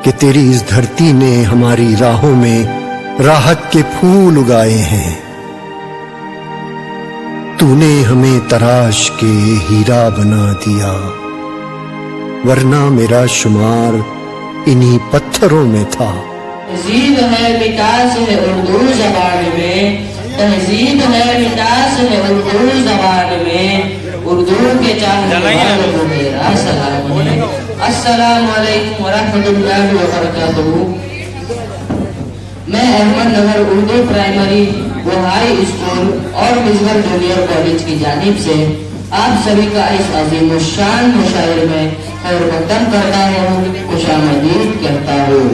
कि तेरी इस धरती ने हमारी राहों में राहत के फूल उगाए हैं। तूने हमें तराश के हीरा बना दिया, वरना मेरा शुमार इन्हीं पत्थरों में था। तहजीब है मिठास है उर्दू जबान में, तहजीब है मिठास है उर्दू जबान में, उर्दू के चाहने वालों को मेरा सलाम है। अस्सलामु अलैकुम व रहमतुल्लाहि व बरकातुहू। मैं अहमदनगर उर्दू प्राइमरी व हाई स्कूल और मिसगर जूनियर कॉलेज की जानिब से आप सभी का इस अजीम शान मुशायरे में खैर मकदम करता हूँ, खुशामदीद कहता हूँ।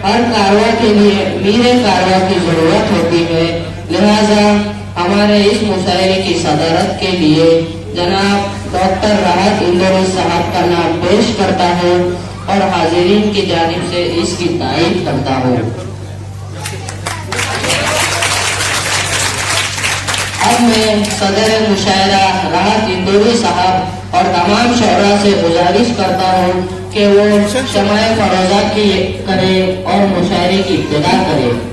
हर कारवा के लिए मीरे कारवा की जरूरत होती है, लिहाजा हमारे इस मुशायरे की सदारत के लिए जनाब डॉक्टर राहत इंदौरी साहब का नाम पेश करता हूँ और हाजिरीन की जानिब से इसकी तारीफ करता हूँ। अब मैं सदर मुशायरा राहत इंदौरी साहब और तमाम शोरा से गुजारिश करता हूँ कि वो शमाए फरोजा की करें और मुशायरे की इब्तिदा करें।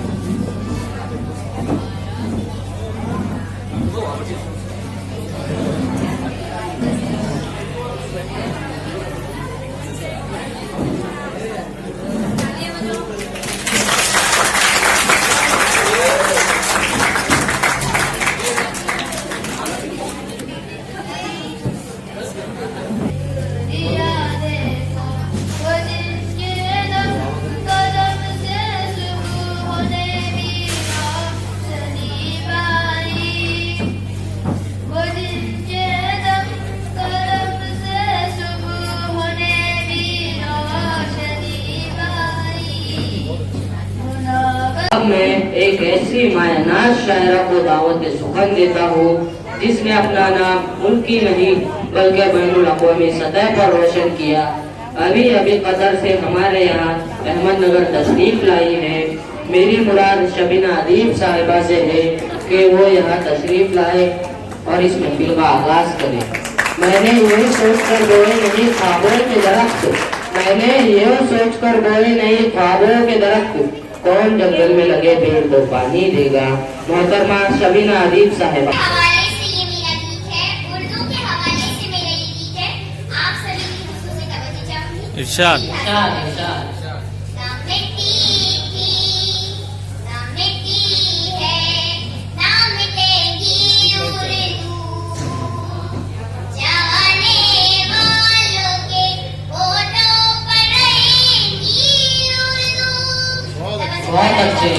मैं एक ऐसी मायनाज शायरा को दावत सुखन देता हूँ जिसने अपना नाम मुल्की नहीं बल्कि बैनुल अक़वामी सतह पर रोशन किया। अभी अभी कतर से हमारे यहाँ अहमदनगर तशरीफ लाई है। मेरी मुराद शबीना अदीब साहिबा से है कि वो यहाँ तशरीफ लाए और इस महफिल का आगाज करे। मैंने यही सोचकर बोए नहीं ख्वाबों के दरख्त, मैंने यह सोचकर बोए नहीं ख्वाबों के दरख्त, कौन जंगल में लगे पेड़ तो पानी देगा। मोहतरमा शबीना अदीब साहिबा। हवाले से ये मेरा गीत है, उर्दू के हवाले से मेरा ये गीत है। आप सभी की खुशूसी तवज्जो चाहूंगी। इरशाद। ना मिट्टी थी, ना मिट्टी है, ना मिटेगी उर्दू, जाने वालों के होठों पर रहेगी उर्दू। बहुत अच्छे।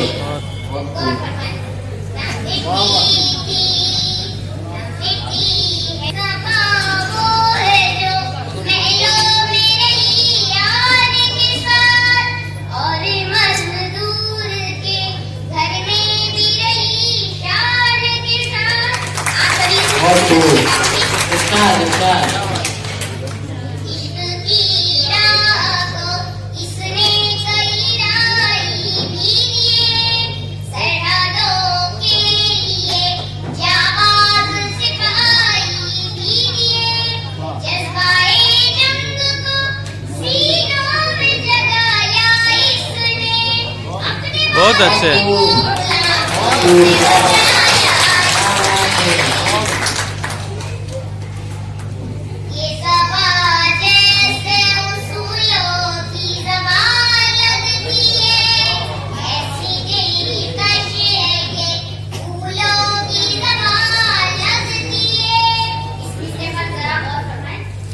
बहुत अच्छे।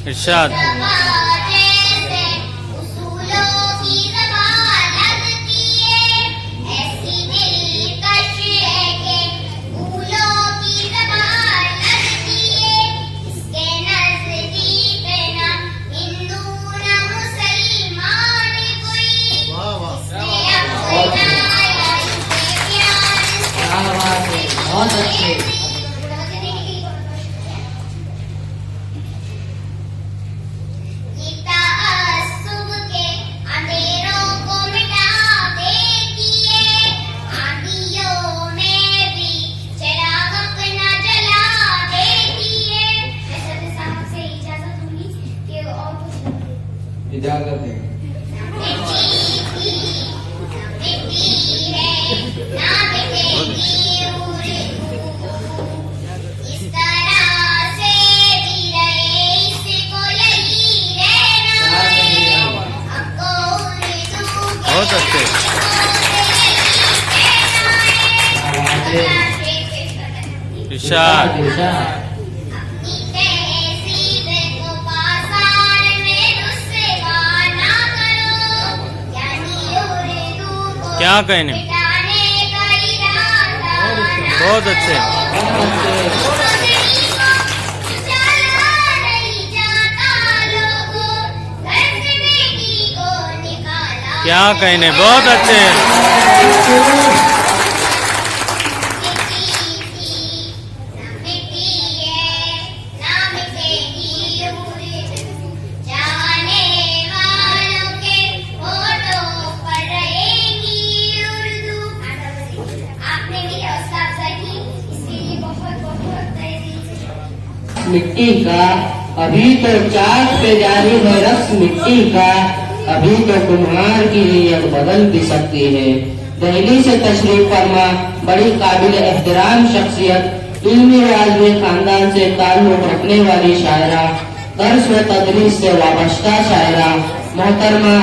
इरशाद। बहुत अच्छे। बहुत अच्छे। इरशाद। क्या कहने, बहुत अच्छे। क्या कहने, बहुत अच्छे। मिट्टी का अभी तो चाक पे जारी है रस मिट्टी का, अभी तो कुम्हार की नीयत बदल भी सकती है। दिल्ली से तशरीफ फरमा बड़ी काबिल एहतराम शख्सियत, इल्मी राजवी खानदान से ताल्लुक रखने वाली शायरा, दर्स व तदरीस से वाबस्ता शायरा मोहतरमा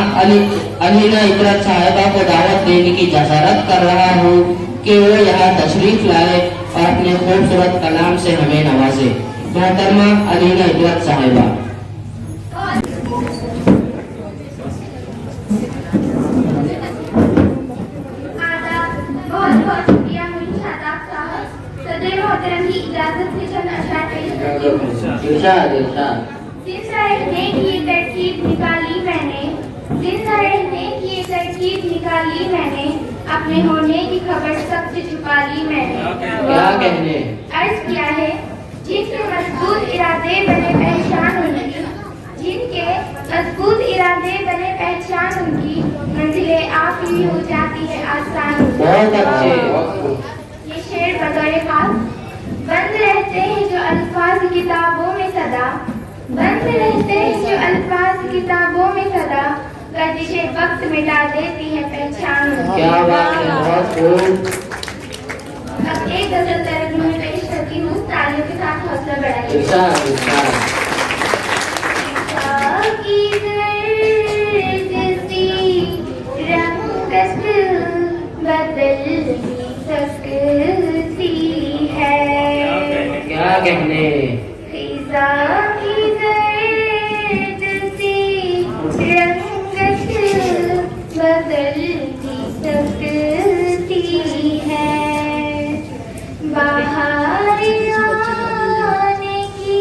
अलीना इकरत साहिबा को दावत देने की जसारत कर रहा हूँ कि वो यहाँ तशरीफ लाए और अपने खूबसूरत कलाम से हमें नवाजे। मोहतरमा अलीना इकरत साहिबा। बहुत बहुत शुक्रिया मुझे शादाब साहब, सदर मोहतरम की इजाजत से चंद अशआर पेश करती हूँ। इरशाद इरशाद। जिन साइड ने ये तरकीब निकाली मैंने, जिन साइड ने ये तरकीब निकाली मैंने, अपने होने की खबर सबसे छुपा ली मैंने। क्या कहने, अर्ज किया है जिनके मजबूत इरादे बने पहचान उनकी, जिनके मजबूत इरादे बने पहचान उनकी, मंजिले आप ही हो जाती है आसान। बहुत अच्छे। ये शेर बतौर खास, बंद रहते हैं जो अल्फाज किताबों में सदा, बंद रहते हैं जो अल्फाज किताबों में सदा, गर्दिशे वक्त मिटा देती है पहचान उनकी। क्या बात है, बहुत खूब। अब एक गजल तरन्नुम में पेश करती हूँ, तालियों के साथ हौसला बढ़ाइए। इरशाद इरशाद। की गर्द सी रंगत बदल सकती है। क्या कहने, खिज़ा की गर्द सी रंगत बदल सकती है। बाहर आने की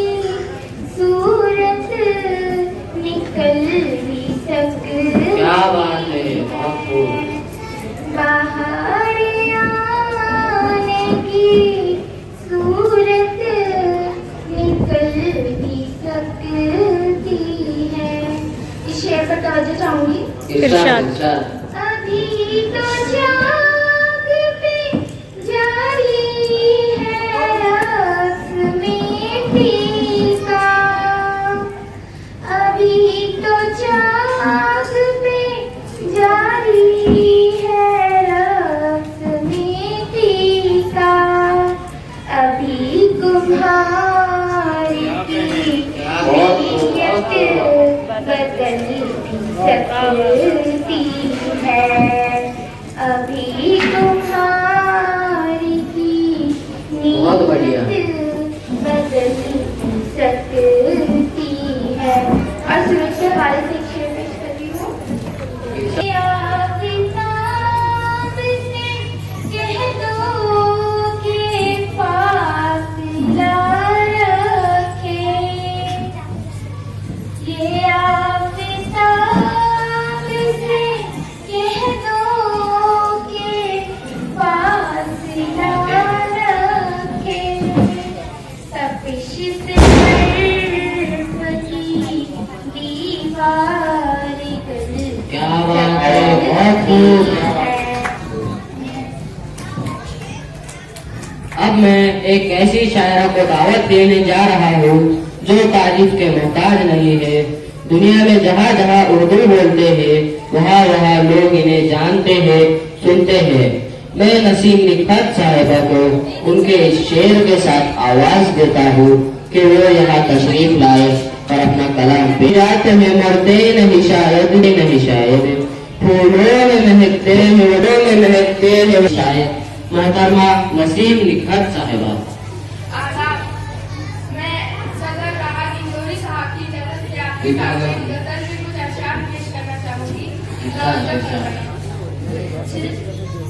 सूरत निकल भी सकती। क्या बात है, बहुत खूब। बाहर आने की सूरत निकल भी सकती है। इस शेर पर तवज्जो चाहूंगी। इरशाद इरशाद। अभी तो जाग पे जारी है रस्म टीका, अभी तो जाग पे जारी है रस्म टीका, अभी कुम्हारी की नीयत बदल सकती है, अभी तुम्हारी की बहुत बढ़िया। नीयत बदल सकती है। और सूरज के हवाले से एक शेर पेश करती हूँ। या किताब से कह दो कि फासला रखे, ये आफताब से कह दो कि फासला रखे, तपिश से बर्फ की दीवार गल क्या बात है, बहुत खूब। अब मैं एक ऐसी शायरा को दावत देने जा रहा हूँ जो तारीफ के मोहताज नहीं है। दुनिया में जहाँ जहाँ उर्दू बोलते हैं वहाँ वहाँ लोग इन्हें जानते हैं, सुनते हैं। मैं नसीम निखत साहिबा को उनके इस शेर के साथ आवाज देता हूँ कि वो यहाँ तशरीफ लाए और अपना कलाम पे। रात में मरते नहीं शायद, नहीं शायद फूलों में महकते मोड़ों में महकते हैं शायर मोहतरमा नसीम निखत साहिबा। आदाब। मैं सदर राहत इंदौरी साहब की तरफ से आपके सामने गजल में कुछ अशआर पेश करना चाहूंगी।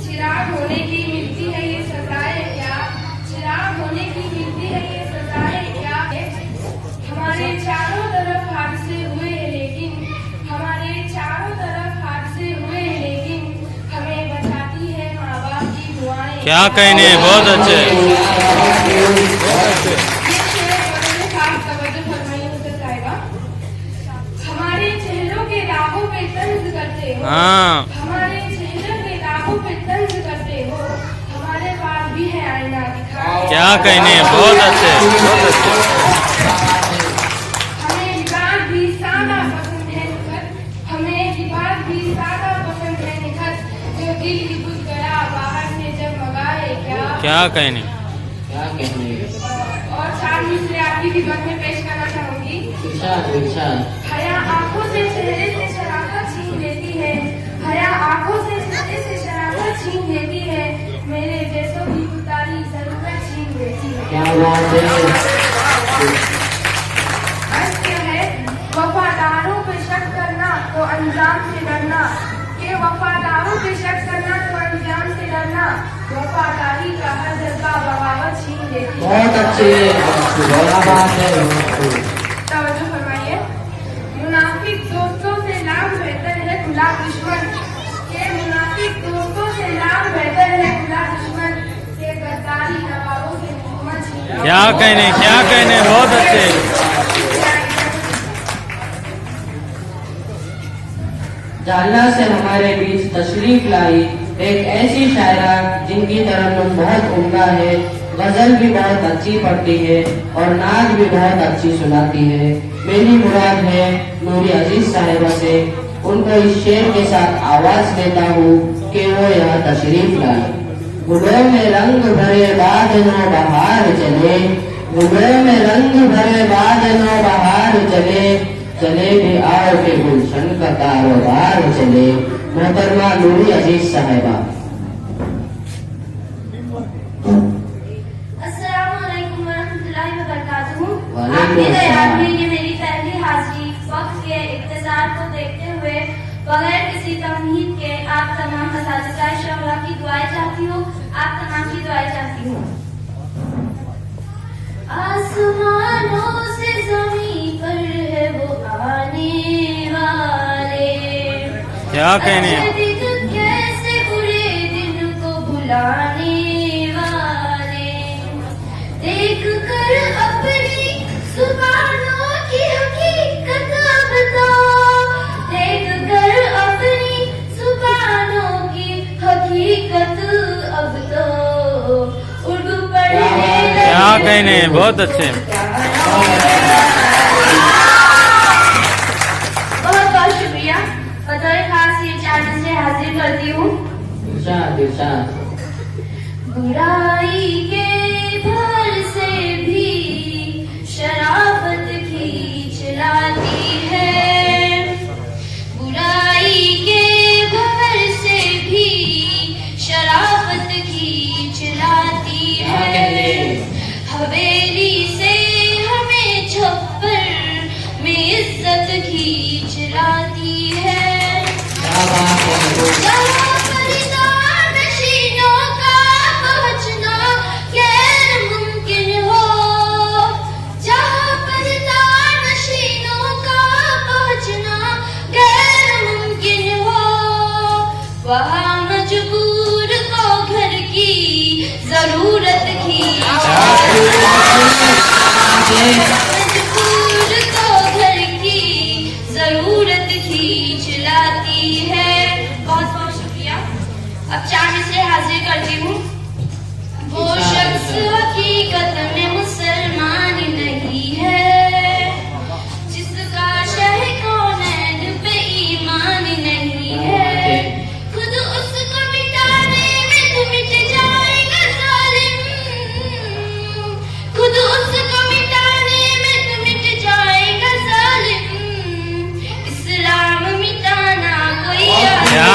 चिराग होने की मिलती है ये सजाए क्या, चिराग होने की मिलती है ये सजाए क्या। हमारे चारों तरफ हादसे हुए हैं लेकिन, हमारे चारों तरफ हादसे हुए हैं लेकिन, हमें बचाती है माँ बाप की दुआएं। क्या कहने, बहुत अच्छे। ये शेर बड़े खास तवज्जो फरमाइए मुझसे साहिबा। हमारे चेहरों के दागों पे तंज करते हो, हाँ। हमारे चेहरों के दागों पे तंज करते हो, हमारे पास भी है आईना दिखाओ। क्या कहने, बहुत अच्छे, बहुत अच्छे। हमें लिबास भी सादा पसंद है निखत, हमें लिबास भी सादा पसंद है निखत, जो दिल की बुझ गया बाहर से जब मंगाए क्या कहने, क्या कहने। और चार मिसरे आपकी खिदमत में पेश करना चाहूंगी। इरशाद इरशाद। हया आंखों से चेहरे से शराफत छीन लेती है, हया आंखों से चेहरे से शराफत छीन लेती है, मेरे जैसों की पुतारी जरूरत छीन लेती है। क्या बात है। अर्ज क्या है, वफादारों पे शक करना तो अंजाम से डरना, के वफादारों पे शक करना तो अंजाम से डरना, वफादारी का हर जज्बा बगावत छीन लेती है। बहुत अच्छे, क्या बात है। तवज्जो फरमाइए। मुनाफिक दोस्तों से लाभ बेहतर है खुला दुश्मन, के मुनाफिक दोस्तों से लाभ बेहतर है खुला दुश्मन, के गद्दारी नवाबों से हुकूमत छीन लेती है। क्या कहने, क्या कहने, बहुत अच्छे। जालना से हमारे बीच तशरीफ लाई एक ऐसी शायरा जिनकी तरन्नुम बहुत उम्दा है, गजल भी बहुत अच्छी पढ़ती है और नाच भी बहुत अच्छी सुनाती है। मेरी मुराद है नूरी अजीज साहिबा से। उनको इस शेर के साथ आवाज देता हूँ कि वो यहाँ तशरीफ लाई। गुलों में रंग भरे बाद नो बहार चले, गुलों में रंग भरे बाद नो बहार चले, चले भी आओ के गुलशन का कारोबार चले। मोहतरमा नूरी अजीज साहिबा। अस्सलामुअलैकुम वरहमतुल्लाहि वबरकातुहू। वालेकुम आपकी अस्सलाम। दयाल में ये मेरी पहली हाजिरी वक्त के इख्तिसार को देखते हुए बगैर किसी तमहीद के आप तमाम असातिज़ाए शौरा की दुआएं चाहती हूँ, आप तमाम की दुआएं चाहती हूँ। आसमानों से ज़मीं पर है वो आने वाले, क्या कहने, अच्छे दिन कैसे बुरे दिन को भुलाने वाले, देख कर अपनी जुबानों की हकीकत अब तो, देख कर अपनी जुबानों की हकीकत अब तो, उर्दू पढ़ने क्या कहने, बहुत अच्छे। बहुत बहुत शुक्रिया। बतौर खास ये चार्ज से हाजिर करती हूँ। इरशाद इरशाद। बुराई के भर से भी शराफत खींच लाती है, बुराई के भर से भी शराफत खींच लाती है, हवेली से हमें छप्पर में इज्जत खींच लाती है। जहाँ परिदान नशीनों का पहुँचना गैर मुमकिन हो, जहाँ परिदान नशीनों का पहुँचना गैर मुमकिन हो, वहाँ मजबूर को घर की जरूरत खींच मजबूर को घर की जरूरत खींच लाती है। बहुत बहुत शुक्रिया। अब चार मिसरे हाजिर करती हूँ। वो शख्स हकीकत में मुसलमान नहीं है, जिसका शह कौनैन पे ईमान नहीं है, खुद उसको मिटाने में तो मिट जाएगा जालिम, खुद उसको मिटाने में तो मिट जाएगा जालिम, इस्लाम मिटाना कोई क्या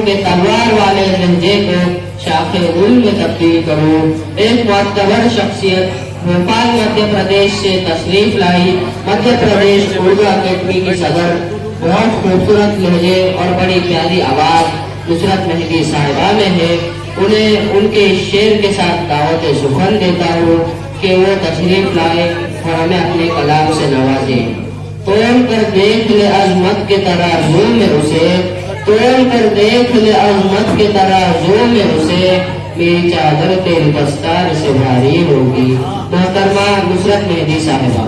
के तलवार वाले लहजे को शाखे गुल में तब्दील करूं। एक मुअत्तबर शख्सियत भोपाल मध्य प्रदेश से तशरीफ लाई। मध्य प्रदेश उर्दू अकेडमी की सदर, बहुत खूबसूरत लहजे और बड़ी प्यारी आवाज नुसरत मेहदी साहिबा में है। उन्हें उनके शेर के साथ दावत सुखन देता हूँ कि वो तशरीफ लाए और हमें अपने कलाम से नवाजे। तोड़ कर देख ले अजमत के तराजू में उसे, तोड़ कर देख ले अजमत के तराजू में उसे, मेरी चादर तेरी दस्तार से भारी होगी। मोहतरमा नुसरत मेहदी साहिबा।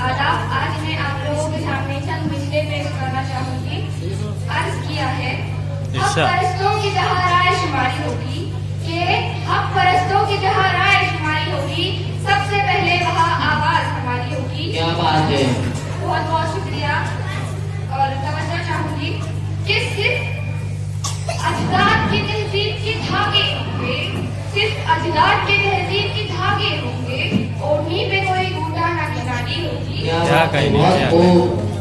आदाब, आज मैं आप लोगों के सामने चंद मिसरे पेश करना चाहूंगी। अर्ज किया है, हक परस्तों की जहाँ राय शुमारी होगी, कि हक परस्तों की जहाँ राय शुमारी होगी, सबसे पहले वहाँ आवाज हमारी होगी। क्या बात है। बहुत बहुत शुक्रिया। और तवज्जो चाहूंगी कि सिर्फ अजदाद की तहजीब के धागे होंगे, सिर्फ अजदाद की तहजीब के धागे होंगे, ओढ़नी पे कोई बूटा ना किनारी होगी। क्या कहेंगे?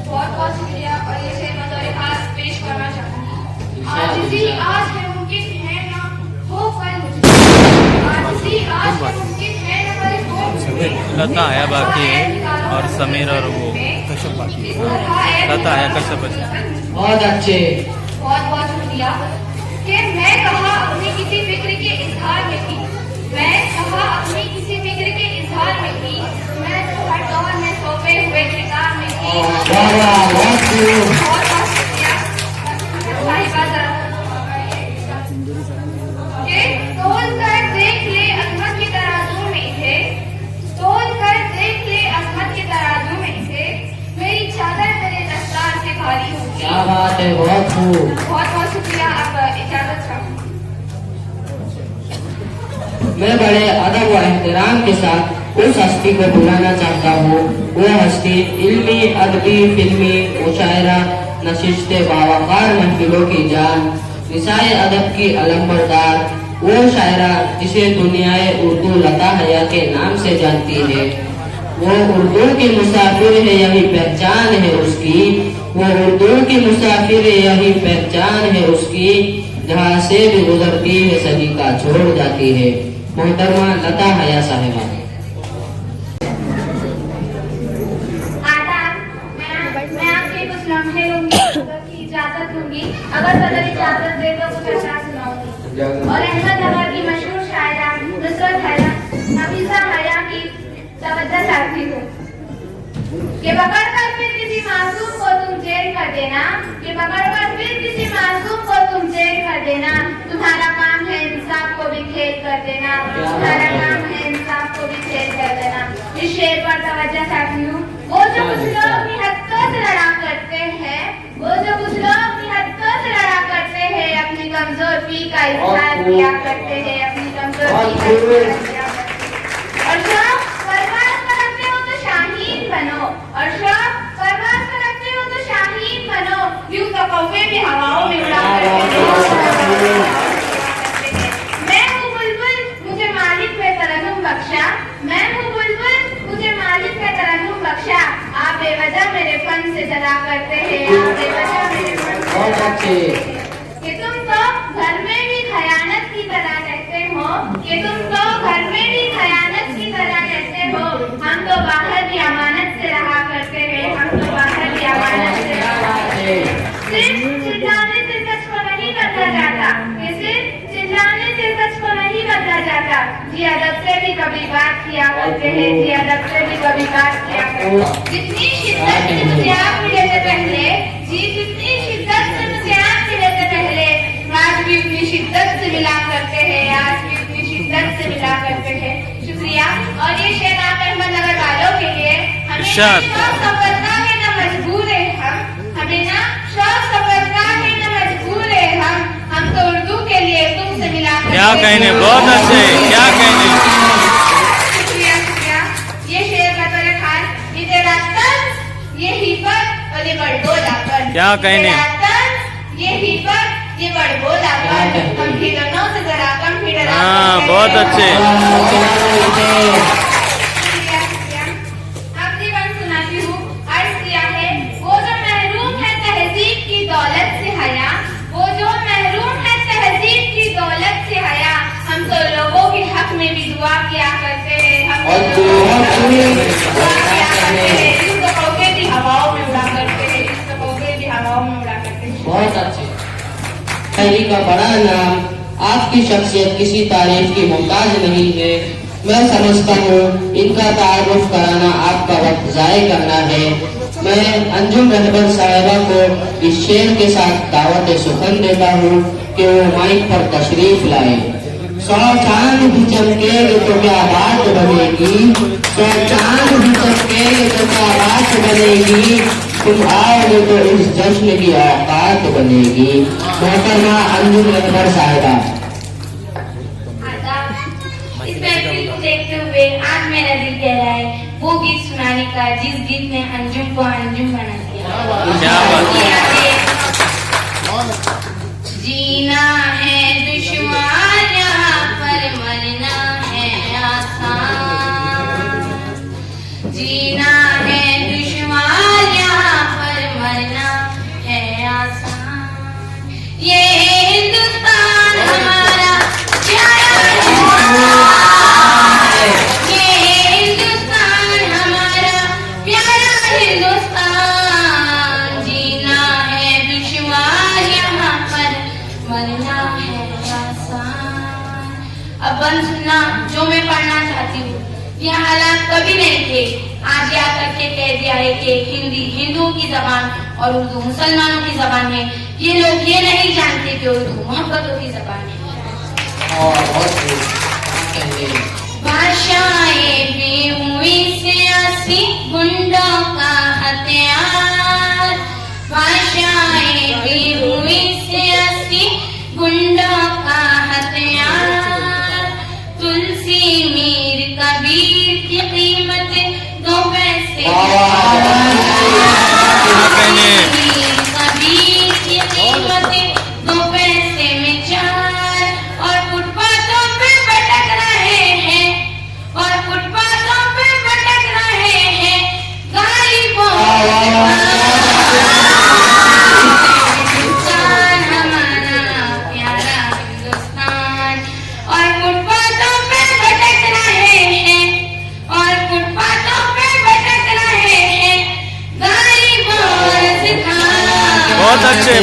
बहुत बहुत शुक्रिया। और ये शेर बतौर खास पेश करना चाहूंगी। आजिज़ी आज है मुमकिन है ना हो कल मुझे, आजिज़ी आज है मुमकिन है ना कल हो मुझे। लता आया बाकी है और समीर और वो कश्यप बाकी है। लता आया कश्यप बचा। बहुत अच्छे। बहुत बहुत शुक्रिया। कि मैं कहा अपनी किसी फिक्र के इजहार में थी, मैं कहा अपनी किसी फिक्र के इजहार में थी, मैं तो हर दौर में सौंपे हुए किताब में थी। वाह वाह, बहुत खूब। बहुत बहुत शुक्रिया। साहिबा जरा कि तोल कर देख ले अजमत के तराजू में थे, तोल कर देख ले अजमत के तराजू में थे, मेरी चादर तेरे दस्तार से भारी होगी। क्या बात है, बहुत खूब। बहुत बहुत शुक्रिया। आप इजाजत चाहूंगी। मैं बड़े अदब व एहतराम के साथ उस हस्ती को बुलाना चाहता हूँ। वो हस्ती इल्मी, अदबी, फिल्मी, मुशायरा, नशिस्ते बावकार महफिलों की जान, निसाए अदब की अलंबरदार, वो शायरा जिसे दुनियाए उर्दू लता हया के नाम से जानती है। वो उर्दू की मुसाफिर है, यही पहचान है उसकी। वो उर्दू की मुसाफिर है, यही पहचान है उसकी। जहाँ से भी गुजरती है सलीका छोड़ जाती है। मोहतरमा लता हया साहिबा। आदाब, मैं आपके कुछ लम्हे लूंगी की इजाजत लूंगी। अगर सदर इजाजत दे तो कुछ अच्छा सुनाऊंगी। और अहमदाबाद की मशहूर शायरा नुसरत हया, नफीसा हया की तवज्जो चाहती हूँ कि पकड़कर फिर किसी मासूम को तुम जेल कर देना, कि पकड़कर फिर किसी मासूम को तुम जेल कर देना। तुम्हारा काम है इंसाफ को भी खेल कर देना, तुम्हारा काम है इंसाफ को भी खेल कर देना। इस शेर पर तवज्जो चाहती हूँ। वो जो कुछ लोग अपनी हदों से लड़ा करते हैं, वो जो कुछ लोग अपनी हदों से लड़ा करते हैं, अपनी कमजोर पी का इजहार किया करते हैं, अपनी कमजोर पी का इजहार किया करते हैं। और जो परवाज़ करते हो तो शाहीन बनो, और जो परवाज़ करते हो तो शाहीन बनो। यूं तो कौवे भी हवाओं में उड़ा करते हैं। मैं हूँ बुलबुल, मुझे मालिक ने तरन्नुम बख्शा, मैं हूँ बुलबुल, मुझे मालिक ने तरन्नुम बख्शा। आप बेवजह मेरे फन से जला करते हैं, आप बेवजह मेरे फन से बहुत अच्छे। कि तुम तो घर में भी खयानत की तरह रहते हो, कि तुम तो घर में भी खयानत की तरह रहते हो। हम तो बाहर भी अमानत से रहा करते हैं, हम तो बाहर भी अमानत से रहा करते हैं। सिर्फ चिल्लाने से सच को नहीं बदला जाता, कि सिर्फ चिल्लाने से सच को नहीं बदला जाता। जी अदब से भी कभी बात किया करते हैं, जी अदब से भी कभी बात किया करते हैं। जितनी शिद्दत से मुझे आप मिले थे पहले, जी जितनी शिद्दत से मुझे आप मिले थे पहले, आज भी उतनी शिद्दत से मिला करते हैं, आज भी उतनी शिद्दत से मिला करते हैं। शुक्रिया। और ये शेर आप अहमदनगर वालों के लिए, हमें शौक सफलता के न मजबूर है हमें ना शौक सफलता के न मजबूर है हम तो उर्दू के लिए तुमसे मिला करते हैं। क्या कहने, बहुत अच्छे, क्या कहने। शुक्रिया शुक्रिया। ये शेर का तो खास ये तेरा तन, ये हिफत और ये बड़बोला पर। क्या कहने। ये हिफत, ये बड़बोला पर। हम भिड़नों से जरा कम भिड़ना। हाँ, बहुत अच्छे। शुक्रिया शुक्रिया। आखिरी बात सुनाती हूँ। अर्ज किया है, वो जो बहुत अच्छे। शायरी का बड़ा नाम, आपकी शख्सियत किसी तारीफ की मोहताज नहीं है। मैं समझता हूँ इनका तारुफ कराना आपका वक्त ज़ाय करना है। मैं अंजुम रहबर साहिबा को इस शेर के साथ दावत सुखन देता हूँ कि वो माइक पर तशरीफ लाए। 100 चांद भी चमकेगे तो क्या बात बनेगी, 100 चांद भी चमकेगे तो क्या बात बनेगी, तुम आओगे तो इस जश्न की औकात बनेगी। मोहतरमा अंजुम रहबर साहिबा। इस महफिल को देखते हुए आज मेरा दिल कह रहा है वो गीत सुनाने का जिस गीत ने अंजुम को अंजुम बना दिया। क्या बात है। जीना है दुश्वार यहाँ पर मरना है आसान, जीना है दुश्वार यहाँ पर मरना है आसान। ये हिंदुस्तान हमारा प्यारा ये हिंदुस्तान हमारा प्यारा हिंदुस्तान, जीना है दुश्वार यहाँ पर मरना है आसान। अब बंद सुनना जो मैं पढ़ना चाहती हूँ। यह हालात कभी नहीं थे, आज याद करके कह दिया है कि हिंदी हिंदुओं की जबान और उर्दू मुसलमानों की जबान है। ये लोग ये नहीं जानते कि उर्दू मोहब्बतों की जबान है। भाषाएं भी हुई सियासी गुंडों का हथियार, भाषाएं भी हुई सियासी गुंडों का हथियार। तुलसी मीर कबीर की कीमत 2 पैसे, मीर कबीर की कीमत 2 पैसे में 4, और फुटपाथों पे भटक रहे हैं, और फुटपाथों पे भटक रहे हैं गालिबों हिंदुस्तान हमारा प्यारा हिंदुस्तान, और फुटपाथों पे भटक रहे हैं, और फुटपाथों पे भटक रहे हैं गालिबों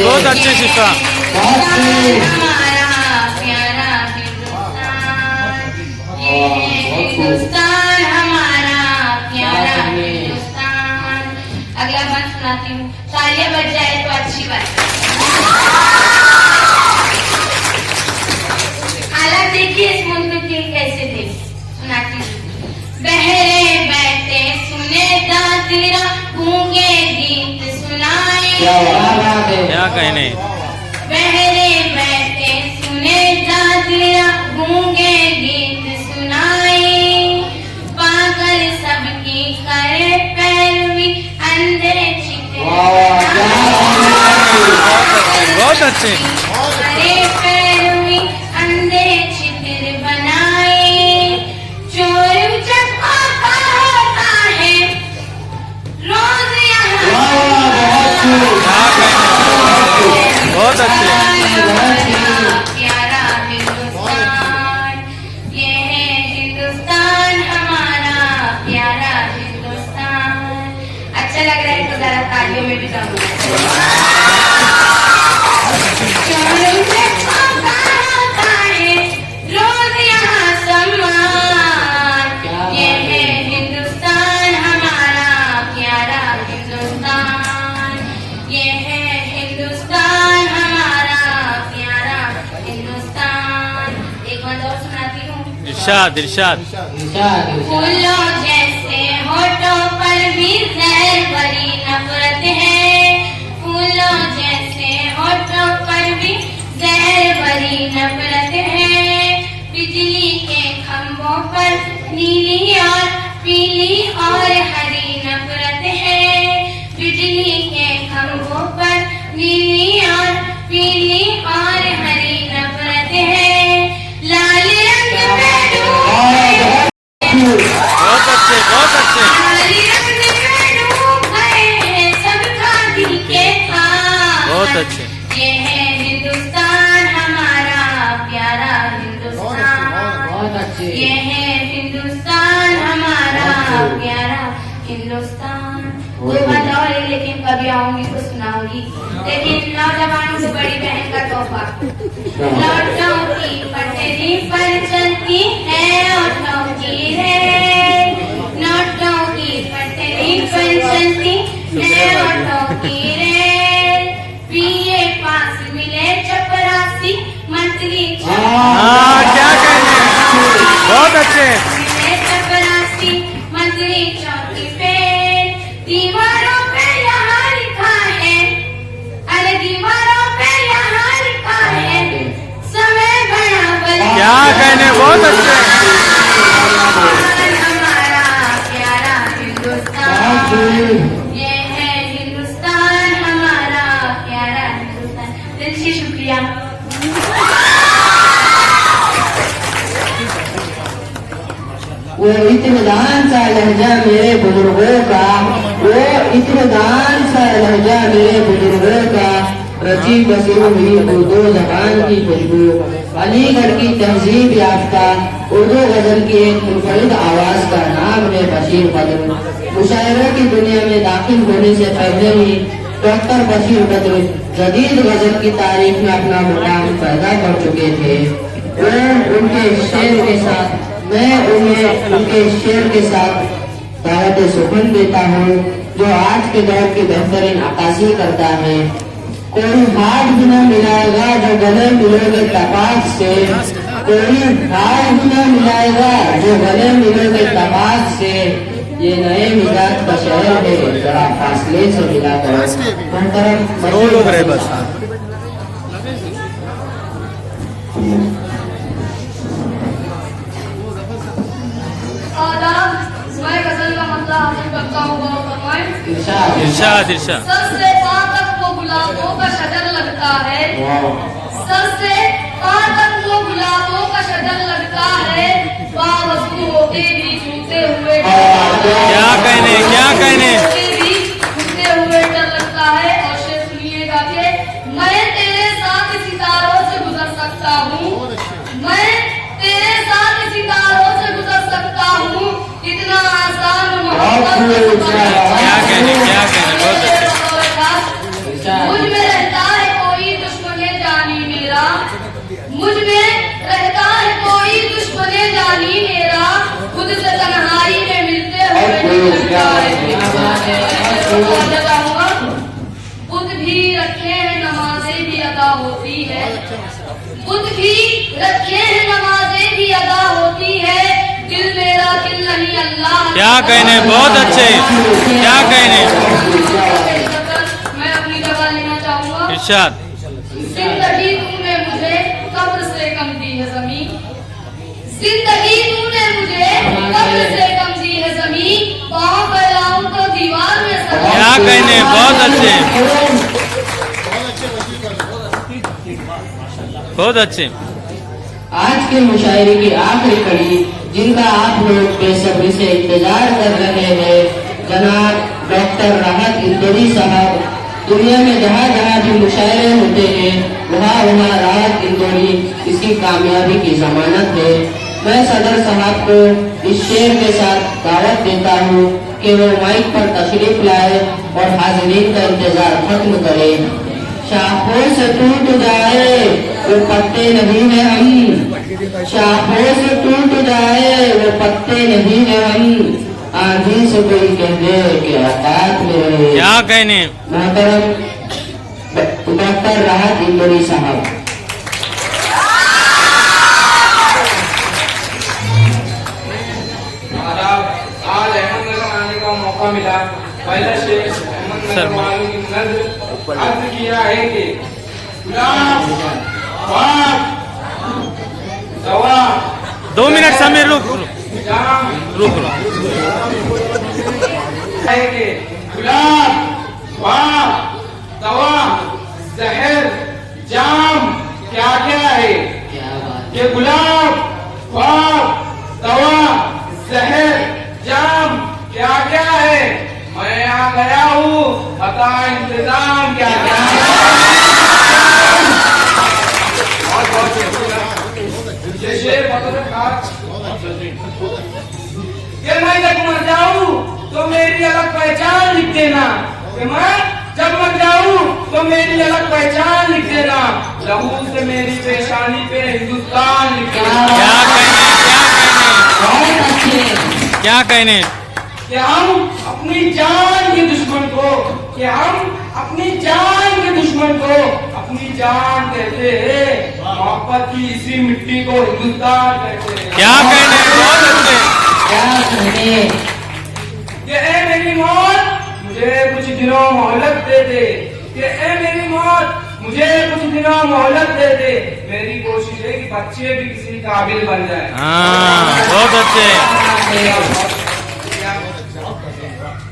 बहुत अच्छे शिफा। हमारा प्यारा हिंदुस्तान, ये है हिंदुस्तान हमारा प्यारा हिंदुस्तान। अगला बंद सुनाती हूँ, तालियां बज जाए तो अच्छी बात है। हालात देखिए इस मुल्क के कैसे थे, सुनाती हूँ। बहरे बैठे सुने दादरा गूंगे गीत सुनाए, क्या कहने। बहरे बैठे सुने दादरा गूंगे गीत सुनाए, पागल सबकी करे पैरवी अंधे चित्ते बहुत अच्छे। करे पैरवी अंधे चित्र बनाए। चोर जब आता होता है रोज यहाँ बहुत अच्छे। प्यारा हिंदुस्तान, ये है हिंदुस्तान हमारा प्यारा हिंदुस्तान। अच्छा लग रहा है तो जरा तालियों में भी दम है। चोरों से आता होता है रोज यहाँ सम्मान, ये है हिंदुस्तान हमारा प्यारा हिंदुस्तान, ये है हिंदुस्तान हमारा प्यारा हिंदुस्तान। एक बार और सुनाती हूँ। इरशाद इरशाद। फूलों जैसे होठों पर भी जहर भरी नफरत है, फूलों जैसे होठों पर भी जहर भरी नफरत है। बिजली के खंभों पर नीली और पीली और हरी नफरत है, बिजली के खंभों पर नीली और पीली और हरी नफरत है। लाल रंग में डूब बहुत अच्छे। लाल रंग में डूब गए हैं सब खादी के खां। बहुत अच्छे। ये है हिंदुस्तान हमारा प्यारा हिंदुस्तान, बहुत अच्छे। ये है हिंदुस्तान हमारा प्यारा लेकिन नौजवानों से बड़ी बहन का तोहफा। लौटों की पटरी पर चलती है ऑटो की रेल, नोटों की पटरी पर चलती है ऑटो की रेल, बीए पास मिले चपरासी मंत्री हाँ क्या कहने, बहुत अच्छे। मिले चपरासी मंत्री चौकी पे, दीवारों पे यहाँ लिखा है, अरे दीवारों पे यहाँ लिखा है, समय बड़ा बड़ा क्या कहने, बहुत अच्छे। हमारा प्यारा हिंदुस्तान, ये है हिंदुस्तान हमारा प्यारा हिंदुस्तान। दिल से शुक्रिया। वो इत्मीनान सा लहजा मेरे बुजुर्गों का, वो इत्मीनान सा लहजा मेरे बुजुर्गों का, रची बसी हुई उर्दू जबान की खुशबू, अलीगढ़ की तहजीब याफ्ता उर्दू गजल की एक मुनफरिद आवाज का नाम है बशीर बद्र। मुशायरे की दुनिया में दाखिल होने से पहले ही डॉक्टर बशीर बद्र जदीद गजल की तारीख में अपना मुकाम पैदा कर चुके थे। वो उनके शेर के साथ, मैं उन्हें उनके शेर के साथ दावत सुखन देता हूँ, जो आज के दौर की बेहतरीन अक्कासी करता है। कोई हाथ भी न मिलाएगा जो गले मिलोगे तपाक से, कोई हाथ भी न मिलाएगा जो गले मिलोगे तपाक से, ये नए मिजाज का शहर है, जरा फासले से मिला करो। दो लोग रहे बस। आदाब, मैं गजल का मतलब हासिल करता हूँ, गौर फरमाएं। इरशाद इरशाद। सर से पाँव तक वो गुलाबों का शजर लगता है, सर से पाँव तक वो गुलाबों का शजर लगता है, बावजूद होके भी झूठे हुए क्या कहने, क्या कहने। झूठे हुए डर लगता है। और शेर सुनिएगा कि मैं तेरे साथ सितारों से गुजर सकता हूँ, मैं तेरे साथ सितारों से गुजर सकता हूँ, इतना आसान मोहब्बत क्या कहने, क्या कहने, बहुत अच्छे। मुझ में रहता है कोई दुश्मने जानी मेरा, मुझ में रहता है कोई दुश्मने जानी मेरा, खुद से तन्हाई में मिलते हुए लगता है। खुद भी रखे हैं नमाजें भी अदा होती है, खुद भी रखे हैं नमाजें भी अदा होती है, दिल मेरा दिल नहीं अल्लाह। क्या कहने, बहुत अच्छे, क्या कहने। मैं अपनी जगह लेना चाहूँगा। इरशाद। जिंदगी तूने मुझे कब्र से कम दी है ज़मीन, जिंदगी तूने मुझे कब्र से कम दी है ज़मीन, पाँव फैलाऊं तो दीवार में सजा। क्या कहने, बहुत अच्छे, बहुत अच्छे। आज के मुशायरे की आखिरी कड़ी, जिनका आप लोग बेसब्री से इंतजार कर रहे हैं, जनाब डॉक्टर राहत इंदौरी साहब। दुनिया में जहाँ जहाँ भी मुशायरे होते हैं, वहाँ वहाँ राहत इंदौरी इसकी कामयाबी की जमानत है। मैं सदर साहब को इस शेर के साथ दावत देता हूँ कि वो माइक पर तशरीफ लाए और हाजिरीन का इंतजार खत्म करे। शाखों से टूट जाए वो पत्ते नहीं है हम, शाखों से टूट जाए वो पत्ते नहीं है हम, आंधी से कोई कह दे कि औकात में रहे। क्या कहने। मोहतरम डॉक्टर राहत इंदौरी साहब। आज अहमदनगर आने का मौका मिला। पहला शेर अहमदनगर वालों की नजर अर्ज किया है कि गुलाब बाग दवा 2 मिनट समय रुक जाम रुक रुक। है कि गुलाब बाग दवा जहर जाम क्या क्या है। ये गुलाब बाग दवा जहर जाम क्या क्या है। मैं आ गया हूँ, बता इंतजाम क्या क्या है। ये शेर कि मैं जब मर जाऊँ तो मेरी अलग पहचान लिख देना, कि मैं जब मर जाऊँ तो तो मेरी अलग पहचान लिख देना, लहू से मेरी पेशानी पे हिंदुस्तान लिख देना। क्या कहने कि हम अपनी जान के दुश्मन को, कि हम अपनी जान के दुश्मन को अपनी जान कहते हैं, मोहब्बत की इसी मिट्टी को हिंदुस्तान कहते हैं। क्या कहने, बहुत अच्छे। क्या कहने कि ए मेरी मौत मुझे कुछ दिनों मोहलत दे दे, कि ए मेरी मौत मुझे कुछ दिनों मोहलत दे दे, मेरी कोशिश है कि बच्चे भी किसी काबिल बन जाए। हाँ, बहुत अच्छे।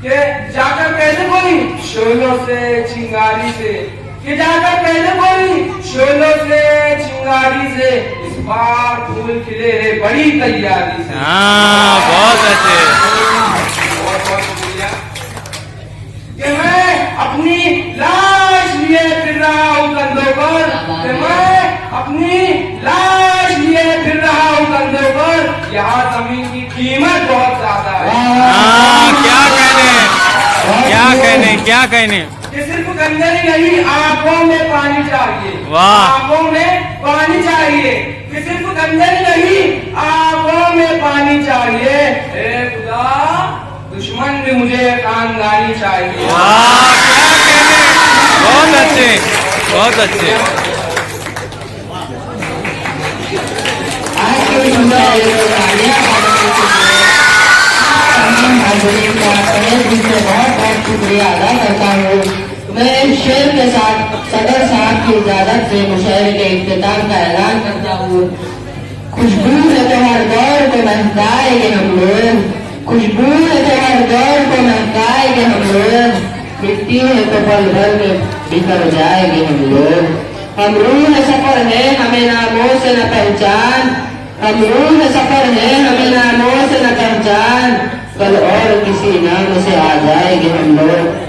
कि जाकर कहते कोई शोलों से चिंगारी से, कि जाकर कहते कोई शोलों से चिंगारी से, इस बार फूल खिले है बड़ी तैयारी से। हाँ, बहुत अच्छे। बहुत बहुत शुक्रिया। कि मैं अपनी लाश लिए फिर रहा हूँ कंधों पर, कि मैं अपनी लाश लिए फिर रहा हूँ कंधों पर, यहाँ जमीन की कीमत बहुत ज्यादा है। हाँ, क्या कहने कि सिर्फ कंधे ही नहीं, आंखों में पानी चाहिए। वाह। आंखों में पानी चाहिए, कि सिर्फ कंधे ही नहीं, आंखों में पानी चाहिए। ए खुदा, दुश्मन भी मुझे खानदानी चाहिए। वाह, क्या कहने, बहुत अच्छे, बहुत अच्छे। आज के बहुत बहुत शुक्रिया अदा करता हूँ। मैं इस शेर के साथ सदर साहब की इजाजत से मुशायरे के इख्तिताम का ऐलान करता हूँ। खुशबू है तो हर दौर को महकाएंगे हम लोग, खुशबू है तो हर दौर को महकाएंगे हम लोग, मिट्टी है तो पल भर में बिखर जाएंगे हम लोग। हम रूह सफर है हमें नामों से न पहचान, हम रूह सफर है हमें नामों से न पहचान, कल और किसी नाम से आ जाएंगे हम लोग।